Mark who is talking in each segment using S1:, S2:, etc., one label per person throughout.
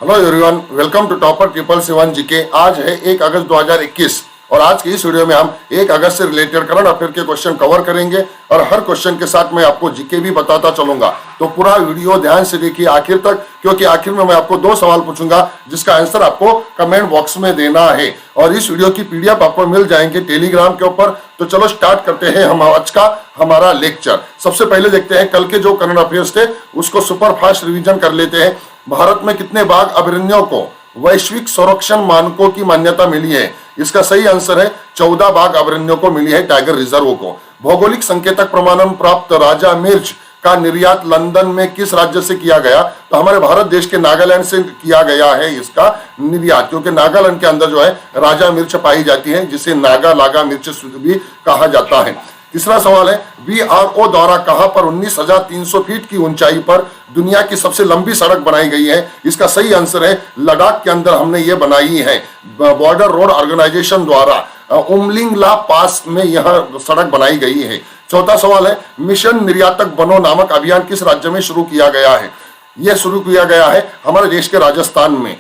S1: Hello everyone, welcome to topper 777 GK. आज है 1 अगस्त 2021 और आज की इस वीडियो में हम 1 अगस्त से रिलेटेड करंट अफेयर के क्वेश्चन कवर करेंगे और हर क्वेश्चन के साथ मैं आपको जीके भी बताता चलूंगा। तो पूरा वीडियो ध्यान से देखिए आखिर तक, क्योंकि आखिर में मैं आपको 2 सवाल पूछूंगा जिसका आंसर आपको कमेंट बॉक्स में देना है और इस वीडियो की पीडीएफ आपको मिल जाएंगे टेलीग्राम के ऊपर। तो चलो स्टार्ट करते हैं हम आज का हमारा लेक्चर। सबसे पहले देखते हैं कल के जो करंट अफेयर्स थे उसको सुपर फास्ट रिवीजन कर लेते हैं। भारत में कितने बाघ अभयारण्यों को वैश्विक संरक्षण मानकों की मान्यता मिली है? इसका सही आंसर है 14 बाघ अभयारण्यों को मिली है टाइगर रिजर्व को। भौगोलिक संकेतक प्रमाणन प्राप्त राजा मिर्च का निर्यात लंदन में किस राज्य से किया गया? तो हमारे भारत देश के नागालैंड से किया गया है इसका निर्यात, क्योंकि नागालैंड के अंदर जो है राजा मिर्च पाई जाती है जिसे नागा लागा मिर्च भी कहा जाता है। तीसरा सवाल है बीआरओ द्वारा कहां पर 19,300 फीट की ऊंचाई पर दुनिया की सबसे लंबी सड़क बनाई गई है? इसका सही आंसर है लद्दाख के अंदर हमने ये बनाई है बॉर्डर रोड ऑर्गेनाइजेशन द्वारा। उमलिंगला पास में यह सड़क बनाई गई है। चौथा सवाल है मिशन निर्यातक बनो नामक अभियान किस राज्य में शुरू किया गया है? यह शुरू किया गया है हमारे देश के राजस्थान में।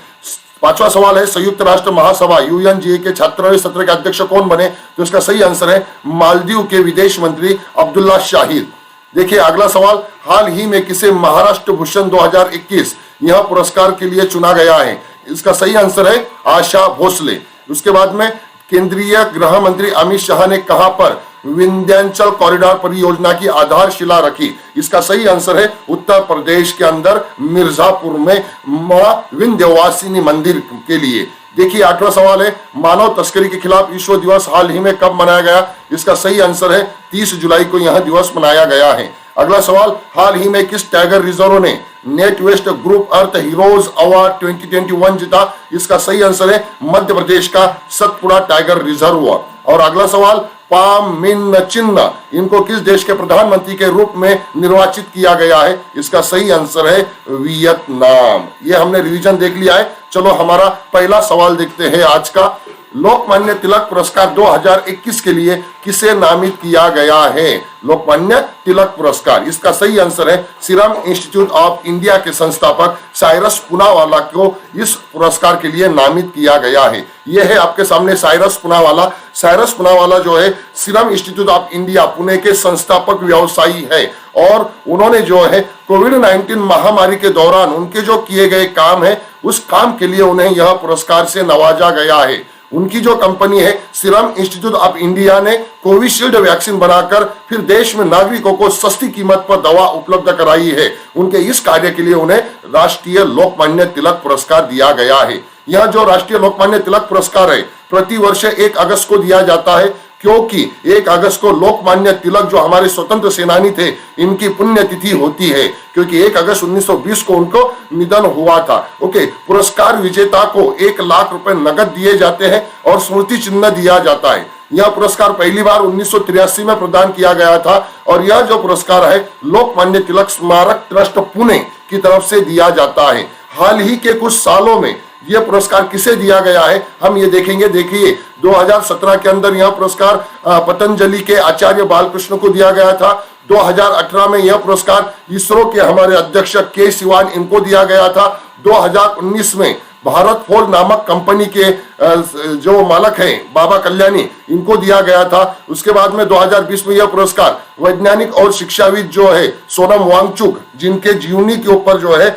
S1: पांचवा सवाल है संयुक्त राष्ट्र महासभा यूएनजीए के 76वें सत्र के अध्यक्ष कौन बने? तो इसका सही आंसर है मालदीव के विदेश मंत्री अब्दुल्ला शाहिद। देखिए अगला सवाल, हाल ही में किसे महाराष्ट्र भूषण 2021 यह पुरस्कार के लिए चुना गया है? इसका सही आंसर है आशा भोसले। उसके बाद में केंद्रीय गृह मंत्री अमित शाह ने कहां पर विंध्याचल कॉरिडोर परियोजना की आधारशिला रखी? इसका सही आंसर है उत्तर प्रदेश के अंदर मिर्जापुर में मां विंध्यवासिनी मंदिर के लिए। देखिए 8वां सवाल है मानव तस्करी के खिलाफ विश्व दिवस हाल ही में कब मनाया गया? इसका सही आंसर है 30 जुलाई को यह दिवस मनाया गया है। अगला सवाल, हाल ही में किस टाइगर रिजर्व ने नेट वेस्ट ग्रुप अर्थ हीरोज अवार्ड 2021 जीता? इसका सही आंसर है मध्य प्रदेश का सतपुड़ा टाइगर रिजर्व। और अगला सवाल, पाम मिन चिन्ह इनको किस देश के प्रधानमंत्री के रूप में निर्वाचित किया गया है? इसका सही आंसर है वियतनाम। ये हमने रिवीजन देख लिया है। चलो हमारा पहला सवाल देखते हैं आज का। लोकमान्य तिलक पुरस्कार 2021 के लिए किसे नामित किया गया है? लोकमान्य तिलक पुरस्कार, इसका सही आंसर है सीरम इंस्टीट्यूट ऑफ इंडिया के संस्थापक साइरस पूनावाला को इस पुरस्कार के लिए नामित किया गया है। यह है आपके सामने साइरस पूनावाला। साइरस पूनावाला जो है serum institute of India Pune के संस्थापक व्यवसायी है और उन्होंने जो है कोविड-19 महामारी के दौरान उनके जो किए गए काम है उस काम के लिए उन्हें यह पुरस्कार से नवाजा गया है। उनकी जो कंपनी है सीरम इंस्टीट्यूट ऑफ इंडिया ने कोविशील्ड वैक्सीन बनाकर फिर देश में नागरिकों को सस्ती कीमत पर दवा उपलब्ध कराई है। उनके इस कार्य के लिए उन्हें राष्ट्रीय लोकमान्य तिलक पुरस्कार दिया गया है। यह जो राष्ट्रीय लोकमान्य तिलक पुरस्कार है प्रति वर्ष 1 अगस्त को दिया जाता है, क्योंकि 1 अगस्त को लोकमान्य तिलक जो हमारे स्वतंत्र सेनानी थे इनकी पुण्यतिथि होती है, क्योंकि 1 अगस्त 1920 को उनको निधन हुआ था। ओके, पुरस्कार विजेता को 1 लाख रुपए नगद दिए जाते हैं और स्मृति चिन्ह दिया जाता है। यह पुरस्कार पहली बार 1983 में प्रदान किया गया था और यह जो पुरस्कार है लोकमान्य तिलक स्मारक ट्रस्ट पुणे की तरफ से दिया जाता है। हाल ही के कुछ सालों में यह पुरस्कार किसे दिया गया है हम ये देखेंगे। देखिए 2017 के अंदर यह पुरस्कार पतंजलि के आचार्य बालकृष्ण को दिया गया था। 2018 में यह पुरस्कार इसरो के हमारे अध्यक्ष के सिवान इनको दिया गया था। 2019 में भारत फोर्ज नामक कंपनी के जो मालक हैं बाबा कल्याणी इनको दिया गया था। उसके बाद में 2020 में यह पुरस्कार वैज्ञानिक और शिक्षाविद जो है सोनम वांगचुक, जिनके जीवनी के ऊपर जो है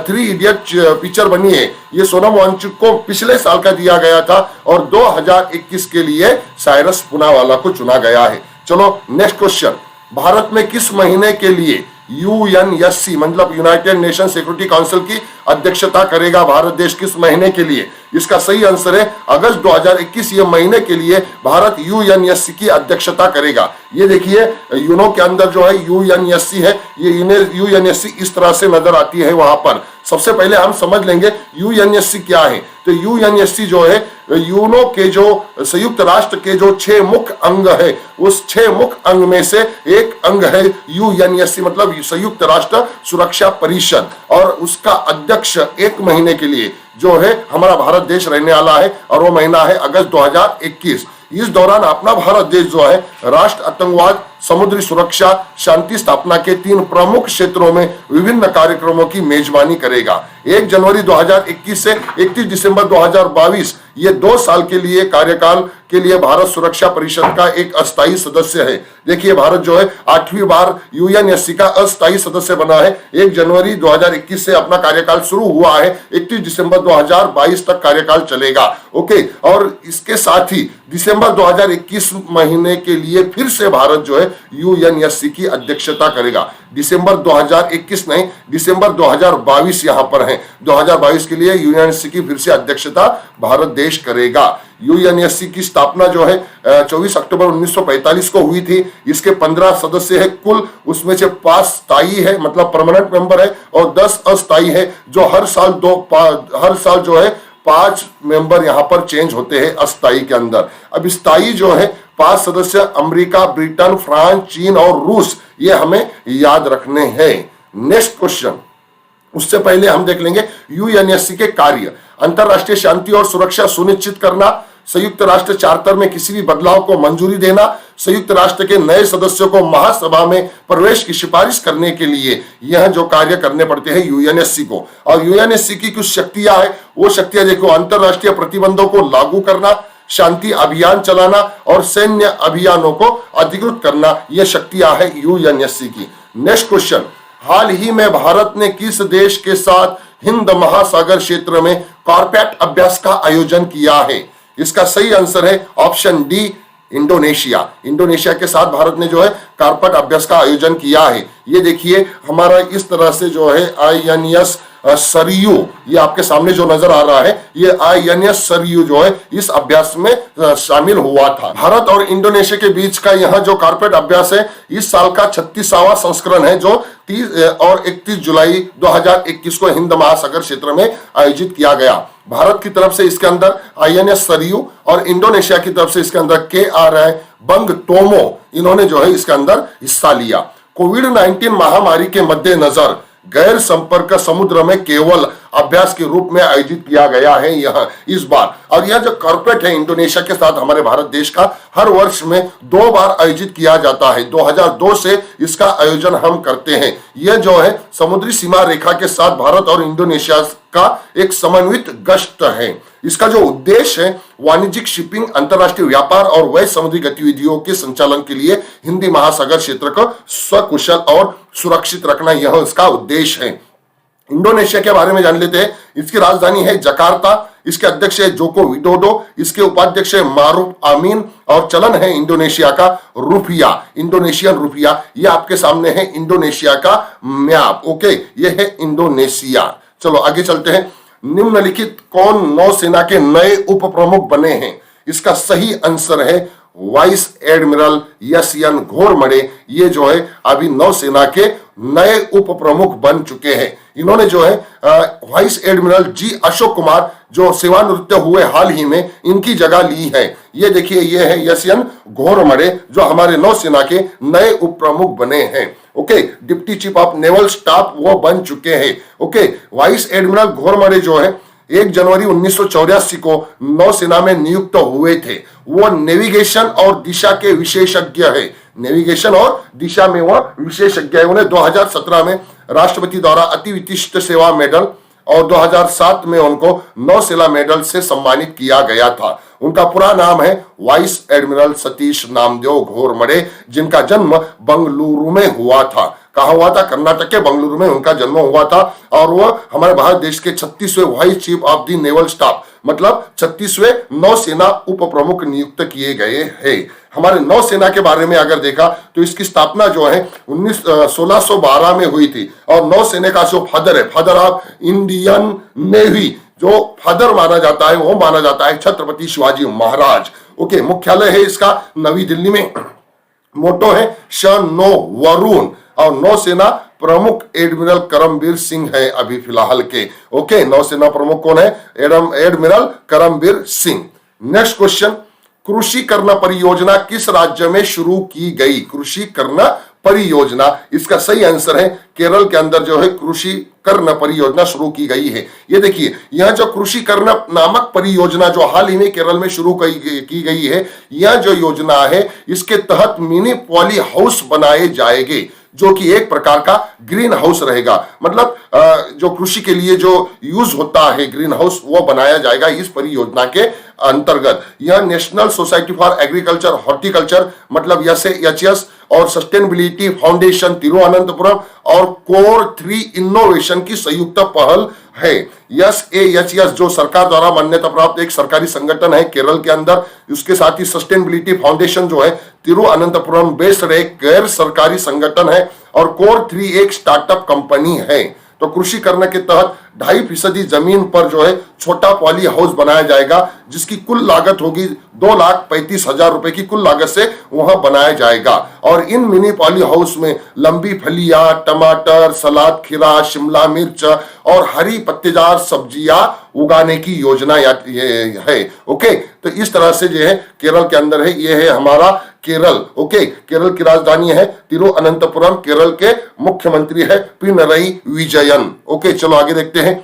S1: 3 इडियट पिक्चर बनी है, ये सोनम वांगचुक को पिछले साल का दिया गया था और 2021 के लिए साइरस पूनावाला को चुना गया है। चलो नेक्स्ट क्वेश्चन, भारत में किस महीने के लिए यूएनएससी मतलब यूनाइटेड नेशन सिक्योरिटी काउंसिल की अध्यक्षता करेगा भारत देश? किस महीने के लिए? इसका सही आंसर है अगस्त 2021। ये महीने के लिए भारत यूएनएससी की अध्यक्षता करेगा। ये देखिए यूनो के अंदर जो है यूएनएससी है, ये यूएनएससी इस तरह से नजर आती है। वहां पर सबसे पहले हम समझ लेंगे यूएनएससी क्या है। तो यूएनएससी जो है यूनो के जो संयुक्त राष्ट्र के जो 6 मुख्य अंग है उस 6 मुख्य अंग में से एक अंग है यूएनएससी मतलब संयुक्त राष्ट्र सुरक्षा परिषद, और उसका अध्यक्ष 1 महीने के लिए जो है हमारा भारत देश रहने वाला है और वो महीना है अगस्त 2021। इस दौरान अपना भारत देश जो है राष्ट्र आतंकवाद, समुद्री सुरक्षा, शांति स्थापना के 3 प्रमुख क्षेत्रों में विभिन्न कार्यक्रमों की मेजबानी करेगा। 1 जनवरी 2021 से 31 दिसंबर 2022 ये 2 साल के लिए कार्यकाल के लिए भारत सुरक्षा परिषद का एक अस्थायी सदस्य है। देखिए, भारत जो है 8वीं बार यूएनएससी का अस्थायी सदस्य बना है। 1 जनवरी 2021 से अपना कार्यकाल शुरू हुआ है, 31 दिसंबर 2022 तक कार्यकाल चलेगा। ओके, और इसके साथ ही दिसंबर 2021 महीने के लिए फिर से भारत जो है यूएनएससी की अध्यक्षता करेगा। दिसंबर 2021 नहीं, दिसंबर 2022 यहाँ पर है। 2022 के लिए यूएनएससी की फिर से अध्यक्षता भारत देश करेगा। यूएनएससी की स्थापना जो है 24 अक्टूबर 1945 को हुई थी। इसके 15 सदस्य है कुल, उसमें से 5 स्थायी है, मतलब परमानेंट मेंबर है, और 10 अस्थायी है, जो हर साल जो है 5 मेंबर यहाँ पर चेंज होते हैं अस्थायी के अंदर। अब स्थायी जो है 5 सदस्य अमेरिका, ब्रिटेन, फ्रांस, चीन और रूस, ये हमें याद रखने हैं। नेक्स्ट क्वेश्चन, उससे पहले हम देख लेंगे यूएनएससी के कार्य। अंतरराष्ट्रीय शांति और सुरक्षा सुनिश्चित करना, संयुक्त राष्ट्र चार्टर में किसी भी बदलाव को मंजूरी देना, संयुक्त राष्ट्र के नए सदस्यों को महासभा में प्रवेश की सिफारिश करने के लिए यह जो कार्य करने पड़ते हैं यूएनएससी को। और यूएनएससी की कुछ शक्तियां है, वो शक्तियां देखो, अंतरराष्ट्रीय प्रतिबंधों को लागू करना, शांति अभियान चलाना और सैन्य अभियानों को अधिकृत करना, यह शक्तियां है यूएनएससी की। नेक्स्ट क्वेश्चन, हाल ही में भारत ने किस देश के साथ हिंद महासागर क्षेत्र में कॉर्पेट अभ्यास का आयोजन किया है? इसका सही आंसर है ऑप्शन डी, इंडोनेशिया। इंडोनेशिया के साथ भारत ने जो है कॉर्पेट अभ्यास का आयोजन किया है। ये देखिए, हमारा इस तरह से जो है आईएनएस सरयू, ये आपके सामने जो नजर आ रहा है, ये आईएनएस सरयू जो है इस अभ्यास में शामिल हुआ था। भारत और इंडोनेशिया के बीच का यह जो कॉर्पेट अभ्यास है, इस साल का 36वां संस्करण है, जो 30 और 31 जुलाई 2021 को हिंद महासागर क्षेत्र में आयोजित किया गया। भारत की तरफ से इसके अंदर आईएनएस सरयू और इंडोनेशिया की तरफ से इसके अंदर KRI बंगटोमो, इन्होंने जो है इसके अंदर हिस्सा लिया। कोविड-19 महामारी के मद्देनजर गैर संपर्क समुद्र में केवल अभ्यास के रूप में आयोजित किया गया है यह इस बार। और यह जो कॉर्पेट है इंडोनेशिया के साथ हमारे भारत देश का, हर वर्ष में 2 बार आयोजित किया जाता है। 2002 से इसका आयोजन हम करते हैं। यह जो है समुद्री सीमा रेखा के साथ भारत और इंडोनेशिया का एक समन्वित गश्त है। इसका जो उद्देश्य है वाणिज्यिक शिपिंग, अंतरराष्ट्रीय व्यापार और वैश्विक समुद्री गतिविधियों के संचालन के लिए हिंदी महासागर क्षेत्र को स्वकुशल और सुरक्षित रखना, यह इसका उद्देश्य है। इंडोनेशिया के बारे में जान लेते हैं। इसकी राजधानी है जकार्ता, इसके अध्यक्ष है जोको विडोडो, इसके उपाध्यक्ष है मारूफ आमीन, और चलन है इंडोनेशिया का रुपया, इंडोनेशियन रुपया। ये आपके सामने है इंडोनेशिया का मैप। ओके, ये है इंडोनेशिया। चलो आगे चलते हैं। निम्नलिखित कौन नौसेना के नए उप प्रमुख बने हैं? इसका सही आंसर है वाइस एडमिरल एस.एन. घोरमडे। ये जो है अभी नौसेना के नए उप प्रमुख बन चुके हैं। इन्होंने जो है vice admiral G Ashok Kumar, जो सेवानिवृत्त हुए हाल ही में, इनकी जगह ली है। ये देखिए, ये है एस.एन. घोरमडे, जो हमारे नौसेना के नए उप प्रमुख बने हैं। Okay, deputy chief of naval staff वो बन चुके हैं। ओके, वाइस एडमिरल घोरमडे जो है 1 जनवरी 1984 को नौसेना में नियुक्त हुए थे। वो नेविगेशन और दिशा के विशेषज्ञ है। नेविगेशन और दिशा में वो विशेषज्ञ है। उन्हें 2017 में राष्ट्रपति द्वारा अति विशिष्ट सेवा मेडल और 2007 में उनको नौसेना मेडल से सम्मानित किया गया था। उनका पूरा नाम है वाइस एडमिरल सतीश नामदेव घोरमडे, जिनका जन्म बंगलुरु में हुआ था। कहा हुआ था? कर्नाटक के बंगलुरु में उनका जन्म हुआ था। और वो हमारे भारत देश के 36वें vice chief of the naval staff, मतलब 36वें नौसेना उप प्रमुख नियुक्त किए गए हैं। हमारे नौसेना के बारे में अगर देखा तो इसकी स्थापना जो है 1612 में हुई थी। और नौसेना का जो फादर है, फादर ऑफ इंडियन नेवी, जो फादर माना जाता है वो माना जाता है छत्रपति शिवाजी महाराज। ओके, मुख्यालय है इसका नवी दिल्ली में। मोटो है श नो वरुण। और नौसेना प्रमुख एडमिरल करमबीर सिंह है अभी फिलहाल के। ओके, नौसेना प्रमुख कौन है? Admiral Karambir Singh. Next question, कृषि करना परियोजना किस राज्य में शुरू की गई? कृषि करना परियोजना, इसका सही आंसर है केरल के अंदर जो है कृषि कर्ण परियोजना शुरू की गई है। ये देखिए, यह जो कृषि कर्ण नामक परियोजना जो हाल ही में केरल में शुरू की गई है, यह जो योजना है इसके तहत मिनी पॉली हाउस बनाए जाएंगे, जो कि एक प्रकार का ग्रीन हाउस रहेगा। मतलब जो कृषि के लिए जो यूज होता है ग्रीन हाउस, वो बनाया जाएगा इस परियोजना के अंतर्गत। यह national society for agriculture horticulture मतलब YSHS और सस्टेनेबिलिटी फाउंडेशन तिरुवनंतपुरम और कोर 3 इनोवेशन की संयुक्त पहल है। YSHS जो सरकार द्वारा मान्यता प्राप्त एक सरकारी संगठन है केरल के अंदर, उसके साथ ही सस्टेनेबिलिटी फाउंडेशन जो है तिरुवनंतपुरम बेस्ड एक गैर सरकारी संगठन है, और कोर 3 एक स्टार्टअप कंपनी है। तो कृषि करने के तहत 2.5% जमीन पर जो है छोटा पॉली हाउस बनाया जाएगा, जिसकी कुल लागत होगी 2,35,000 रुपए की कुल लागत से वहां बनाया जाएगा। और इन मिनी पॉली हाउस में लंबी फलियां, टमाटर, सलाद, खीरा, शिमला मिर्च और हरी पत्तेदार सब्जियां उगाने की योजना है। ओके, तो इस तरह से जो है केरल के अंदर है, ये है हमारा केरल। ओके, केरल की राजधानी है तिरुवनंतपुरम, केरल के मुख्यमंत्री है पिनरई विजयन। ओके, चलो आगे देखते हैं।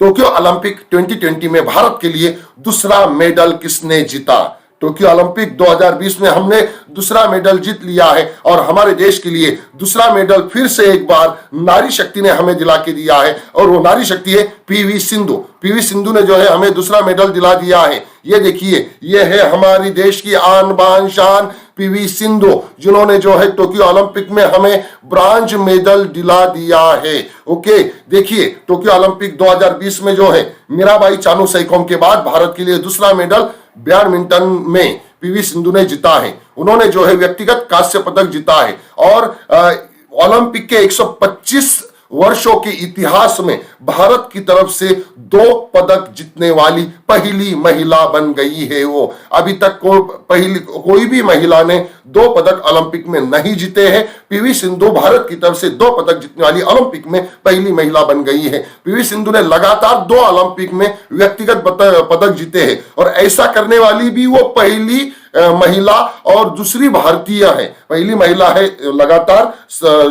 S1: टोक्यो ओलंपिक 2020 में भारत के लिए दूसरा मेडल किसने जीता? टोक्यो ओलंपिक 2020 में हमने दूसरा मेडल जीत लिया है, और हमारे देश के लिए दूसरा मेडल फिर से एक बार नारी शक्ति ने हमें दिला के दिया है, और वो नारी शक्ति है पीवी सिंधु। पीवी सिंधु ने जो है हमें दूसरा मेडल दिला दिया है। ये देखिए, ये है हमारी देश की आन बान शान पीवी सिंधु, जिन्होंने जो है टोक्यो ओलंपिक में हमें ब्रांज मेडल दिला दिया है। ओके, देखिए टोक्यो ओलंपिक 2020 में जो है मीराबाई चानू सैकोम के बाद भारत के लिए दूसरा मेडल बैडमिंटन में पीवी सिंधु ने जीता है। उन्होंने जो है व्यक्तिगत कांस्य पदक जीता है, और ओलंपिक के 125 वर्षों के इतिहास में भारत की तरफ से 2 पदक जीतने वाली पहली महिला बन गई है वो। अभी तक कोई भी महिला ने 2 पदक ओलंपिक में नहीं जीते हैं। पीवी सिंधु भारत की तरफ से 2 पदक जीतने वाली ओलंपिक में पहली महिला बन गई है। पीवी सिंधु ने लगातार 2 ओलंपिक में व्यक्तिगत पदक जीते हैं, और ऐसा करने वाली भी वो पहली महिला और दूसरी भारतीय है। पहली महिला है लगातार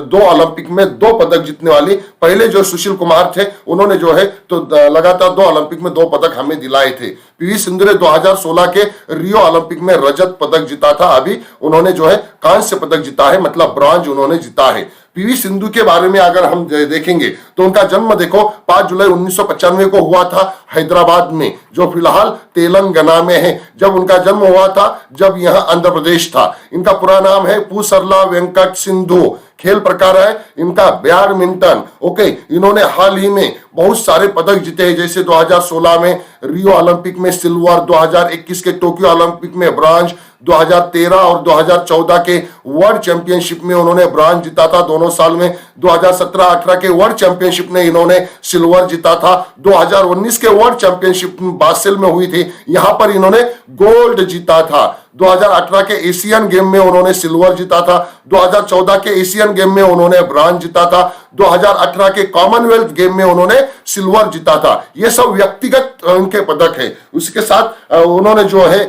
S1: 2 ओलंपिक में 2 पदक जीतने वाली। पहले जो सुशील कुमार थे, उन्होंने जो है तो लगातार 2 ओलंपिक में 2 पदक हमें दिलाए थे। पीवी सिंधु ने 2016 के रियो ओलंपिक में रजत पदक जीता था। अभी उन्होंने जो है कांस्य पदक जीता है, मतलब ब्रॉन्ज उन्होंने जीता है। पीवी सिंधु के बारे में अगर हम देखेंगे तो उनका जन्म देखो 5 जुलाई 1995 को हुआ था हैदराबाद में, जो फिलहाल तेलंगाना में है। जब उनका जन्म हुआ था, जब यह आंध्र प्रदेश था। इनका पूरा नाम है पूसरला वेंकट सिंधु। खेल प्रकार है इनका बैडमिंटन। ओके, इन्होंने हाल ही में बहुत सारे पदक जीते हैं, जैसे 2016 में रियो ओलंपिक में सिल्वर, 2021 के टोक्यो ओलंपिक में ब्रॉन्ज, 2013 और 2014 के वर्ल्ड चैंपियनशिप में उन्होंने ब्रॉन्ज जीता था दोनों साल में। 2017-18 के वर्ल्ड चैंपियनशिप में इन्होंने सिल्वर जीता था। 2019 के वर्ल्ड चैंपियनशिप बासेल में हुई थी, यहां पर इन्होंने गोल्ड जीता था। 2018 के एशियन गेम में उन्होंने सिल्वर जीता था। 2014 के एशियन गेम में उन्होंने ब्रॉन्ज जीता था। 2018 के कॉमनवेल्थ गेम में उन्होंने सिल्वर जीता था। ये सब व्यक्तिगत उनके पदक है। उसके साथ उन्होंने जो है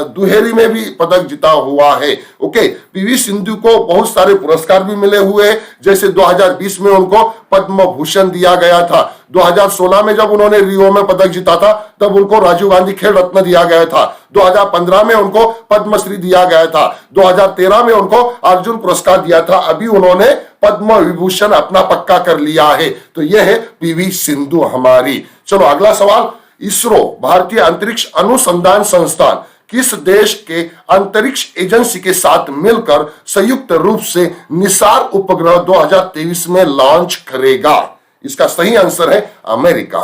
S1: दुहेरी में भी पदक जीता हुआ है। ओके, पीवी सिंधु को बहुत सारे पुरस्कार भी मिले हुए हैं, जैसे 2020 में उनको पद्म भूषण दिया गया था। 2016 में जब उन्होंने रियो में पदक जीता था, तब उनको राजीव गांधी खेल रत्न दिया गया था। 2015 में उनको पद्मश्री दिया गया था। 2013 में उनको अर्जुन पुरस्कार दिया था। अभी उन्होंने पद्म विभूषण अपना पक्का कर लिया है। तो यह है पीवी सिंधु हमारी। चलो अगला सवाल, इसरो भारतीय अंतरिक्ष अनुसंधान संस्थान किस देश के अंतरिक्ष एजेंसी के साथ मिलकर संयुक्त रूप से निसार उपग्रह 2023 में लॉन्च करेगा? इसका सही आंसर है अमेरिका।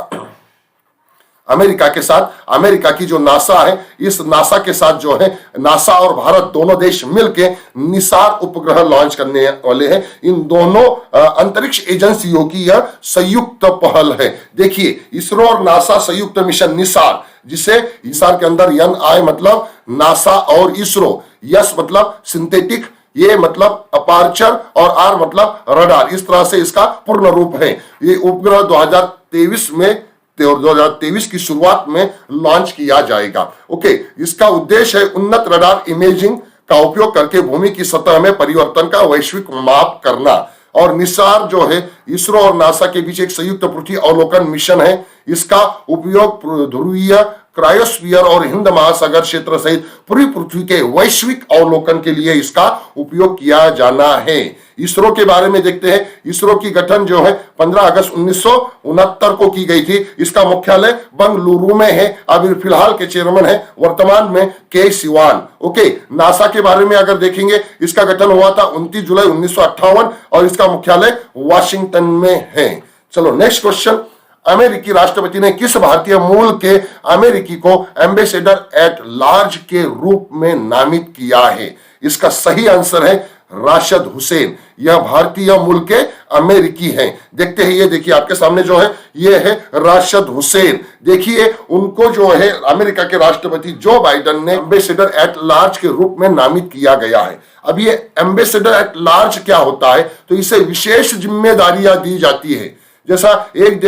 S1: अमेरिका के साथ, अमेरिका की जो नासा है, इस नासा के साथ जो है नासा और भारत दोनों देश मिलके निसार उपग्रह लॉन्च करने वाले हैं। इन दोनों अंतरिक्ष एजेंसियों की यह संयुक्त पहल है। देखिए, इसरो और नासा संयुक्त मिशन निसार, जिसे निसार के अंदर NI मतलब नासा और इसरो, यस मतलब सिंथेटिक, ये मतलब अपार्चर और R मतलब रडार, इस तरह से इसका पूर्ण रूप है। ये उपग्रह 2023 की शुरुआत में लॉन्च किया जाएगा। ओके, इसका उद्देश्य है उन्नत रडार इमेजिंग का उपयोग करके भूमि की सतह में परिवर्तन का वैश्विक माप करना। और निसार जो है इसरो और नासा के बीच एक संयुक्त पृथ्वी अवलोकन मिशन है। इसका उपयोग ध्रुवीय, क्रायोस्फीयर और हिंद महासागर क्षेत्र सहित पूरी पृथ्वी के वैश्विक अवलोकन के लिए इसका उपयोग किया जाना है। इसरो के बारे में देखते हैं। इसरो की गठन जो है 15 अगस्त 1969 को की गई थी। इसका मुख्यालय बंगलुरु में है। अभी फिलहाल के चेयरमैन है वर्तमान में के सिवान। ओके, नासा के बारे में अगर देखेंगे, इसका गठन हुआ था 29 जुलाई 1958 और इसका मुख्यालय वाशिंगटन में है। चलो नेक्स्ट क्वेश्चन, अमेरिकी राष्ट्रपति ने किस भारतीय मूल के अमेरिकी को एम्बेसडर एट लार्ज के रूप में नामित किया है? इसका सही आंसर है राशिद हुसैन। यह भारतीय मूल के अमेरिकी हैं। देखते हैं, ये देखिए आपके सामने जो है ये है राशिद हुसैन। देखिए उनको जो है अमेरिका के राष्ट्रपति जो बाइडेन ने एम्बेसडर एट लार्ज के रूप में नामित किया गया है। अब ये एम्बेसडर एट लार्ज क्या होता है? तो इसे विशेष जिम्मेदारियां दी जाती है। जैसा एक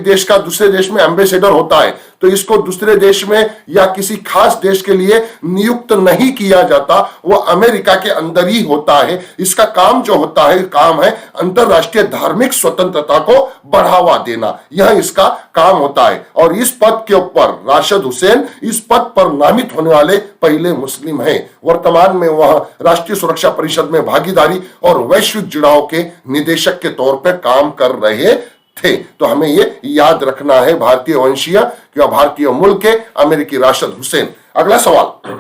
S1: देश का दूसरे देश में एम्बेसडर होता है, तो इसको दूसरे देश में या किसी खास देश के लिए नियुक्त नहीं किया जाता, वो अमेरिका के अंदर ही होता है। इसका काम जो होता है, काम है अंतरराष्ट्रीय धार्मिक स्वतंत्रता को बढ़ावा देना, यह इसका काम होता है। और इस पद के ऊपर राशिद हुसैन इस पद पर नामित होने वाले पहले मुस्लिम हैं। वर्तमान में वह राष्ट्रीय सुरक्षा परिषद में भागीदारी और वैश्विक जुड़ाव के निदेशक के तौर पर काम कर रहे थे। तो हमें ये याद रखना है, भारतीय वंशीय या भारतीय मूल के अमेरिकी राशिद हुसैन। अगला सवाल,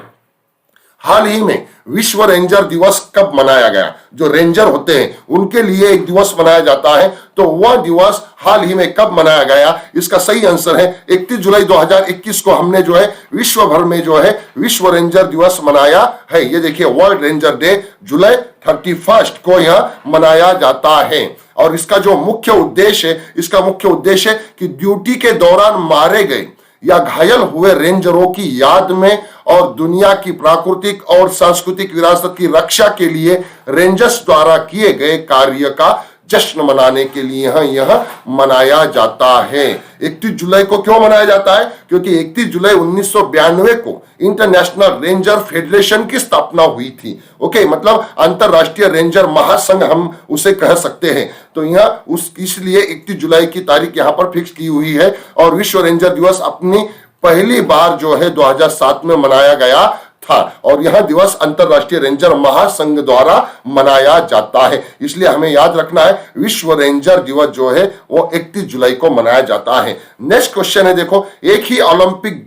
S1: हाल ही में विश्व रेंजर दिवस कब मनाया गया? जो रेंजर होते हैं उनके लिए एक दिवस मनाया जाता है, तो वह दिवस हाल ही में कब मनाया गया? इसका सही आंसर है 31 जुलाई 2021 को हमने जो है विश्व भर में जो है विश्व रेंजर दिवस मनाया है। ये देखिए वर्ल्ड रेंजर डे जुलाई 31 को यह मनाया जाता है। और इसका जो मुख्य उद्देश्य है, इसका मुख्य उद्देश्य है कि ड्यूटी के दौरान मारे गए या घायल हुए रेंजरों की याद में और दुनिया की प्राकृतिक और सांस्कृतिक विरासत की रक्षा के लिए रेंजर्स द्वारा किए गए कार्य का जश्न मनाने के लिए यह मनाया जाता है। 31 जुलाई को क्यों मनाया जाता है? क्योंकि 31 जुलाई 1992 को इंटरनेशनल रेंजर फेडरेशन की स्थापना हुई थी। ओके, मतलब अंतरराष्ट्रीय रेंजर महासंघ हम उसे कह सकते हैं। तो यह इसलिए 31 जुलाई की तारीख यहाँ पर फिक्स की हुई है। और विश्व रेंजर दिवस अपनी पहली बार जो है 2007 में मनाया गया था। और यह दिवस अंतरराष्ट्रीय रेंजर महासंघ द्वारा मनाया जाता है। इसलिए हमें याद रखना है विश्व रेंजर दिवस जो है वो 31 जुलाई को मनाया जाता है। नेक्स्ट क्वेश्चन है, देखो, एक ही ओलंपिक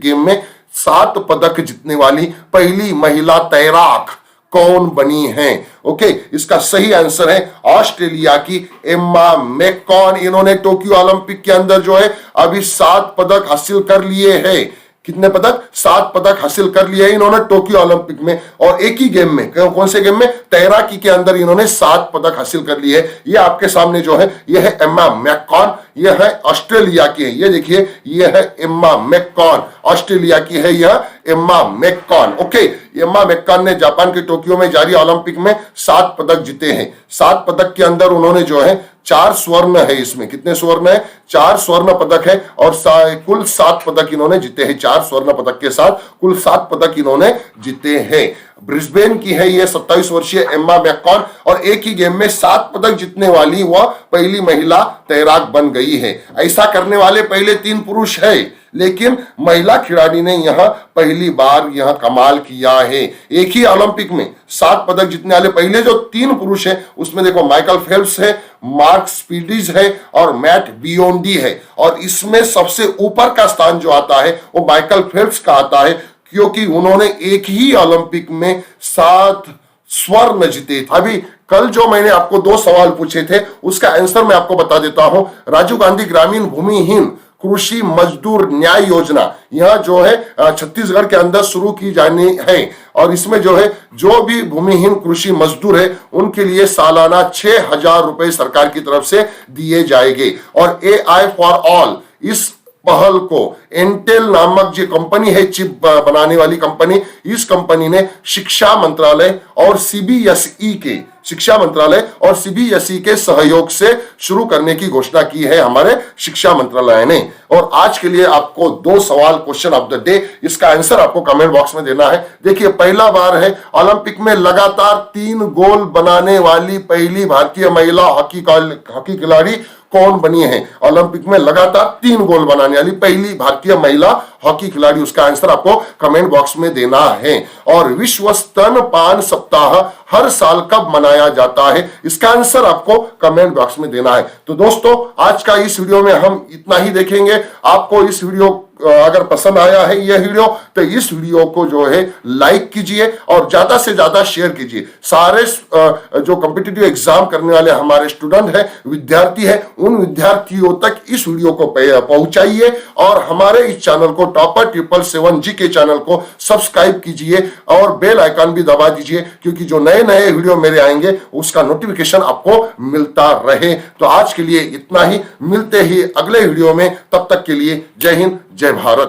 S1: गेम में 7 पदक जीतने वाली पहली महिला तैराक कौन बनी है? ओके, इसका सही आंसर है ऑस्ट्रेलिया की एम्मा मैककॉन। इन्होंने टोक्यो ओलंपिक के अंदर जो है अभी 7 पदक हासिल कर लिए हैं। कितने पदक? 7 पदक हासिल कर लिए इन्होंने टोक्यो ओलंपिक में। और एक ही गेम में, कौन से गेम में? तैराकी के अंदर इन्होंने 7 पदक हासिल कर लिए है। ये आपके सामने जो है ये है एम्मा मैककॉन, ये है ऑस्ट्रेलिया की है। ये देखिए ये है एम्मा मैककॉन, ऑस्ट्रेलिया की है यह Emma McKeon. Okay, Emma McKeon ने जापान के टोक्यो में जारी ओलंपिक में 7 पदक जीते हैं। 7 पदक के अंदर उन्होंने जो है 4 स्वर्ण है। इसमें कितने स्वर्ण है? 4 स्वर्ण पदक है। और कुल 7 पदक इन्होंने जीते हैं। 4 स्वर्ण पदक के साथ कुल 7 पदक इन्होंने जीते हैं। ब्रिस्बेन की है ये 27 वर्षीय एम्मा मैककॉन। और एक ही गेम में 7 पदक जीतने वाली वह पहली महिला तैराक बन गई है। ऐसा करने वाले पहले 3 पुरुष है, लेकिन महिला खिलाड़ी ने यह पहली बार यह कमाल किया है। एक ही ओलंपिक में 7 पदक जीतने वाले पहले जो 3 पुरुष है, उसमें देखो माइकल फेल्प्स है, मार्क स्पीडीज है और मैट बियोंडी है। और इसमें सबसे ऊपर का स्थान जो आता है वो माइकल फेल्प्स का आता है, क्योंकि उन्होंने एक ही ओलंपिक में 7 स्वर्ण जीते। अभी कल जो मैंने आपको 2 सवाल पूछे थे उसका आंसर मैं आपको बता देता हूं। राजीव गांधी ग्रामीण भूमिहीन कृषि मजदूर न्याय योजना यह जो है छत्तीसगढ़ के अंदर शुरू की जानी है। और इसमें जो है जो भी भूमिहीन कृषि मजदूर है उनके लिए सालाना 6,000 रुपए सरकार की तरफ से दिए जाएंगे। और AI फॉर ऑल इस पहल को इंटेल नामक जो कंपनी है, चिप बनाने वाली कंपनी, इस कंपनी ने शिक्षा मंत्रालय और सीबीएसई के सहयोग से शुरू करने की घोषणा की है हमारे शिक्षा मंत्रालय ने। और आज के लिए आपको 2 सवाल, क्वेश्चन ऑफ द डे, इसका आंसर आपको कमेंट बॉक्स में देना है। देखिए, पहला बार है ओलंपिक में लगातार 3 गोल बनाने वाली पहली भारतीय महिला हॉकी खिलाड़ी कौन बनी है? ओलंपिक में लगातार 3 गोल बनाने वाली पहली भारतीय महिला हॉकी खिलाड़ी, उसका आंसर आपको कमेंट बॉक्स में देना है। और विश्व स्तनपान सप्ताह हर साल कब मनाया जाता है? इसका आंसर आपको कमेंट बॉक्स में देना है। तो दोस्तों, आज का इस वीडियो में हम इतना ही देखेंगे। आपको इस वीडियो अगर पसंद आया है यह वीडियो, तो इस वीडियो को जो है लाइक कीजिए और ज्यादा से ज्यादा शेयर कीजिए। सारे जो कॉम्पिटिटिव एग्जाम करने वाले हमारे स्टूडेंट हैं, विद्यार्थी हैं, उन विद्यार्थियों तक इस वीडियो को पहुंचाइए और हमारे इस चैनल को, टॉपर 777 जीके चैनल को सब्सक्राइब कीजिए और बेल आइकन भी दबा दीजिए, क्योंकि जो नए नए वीडियो मेरे आएंगे उसका नोटिफिकेशन आपको मिलता रहे। तो आज के लिए इतना ही, मिलते ही अगले वीडियो में। तब तक के लिए जय हिंद, जय भारत।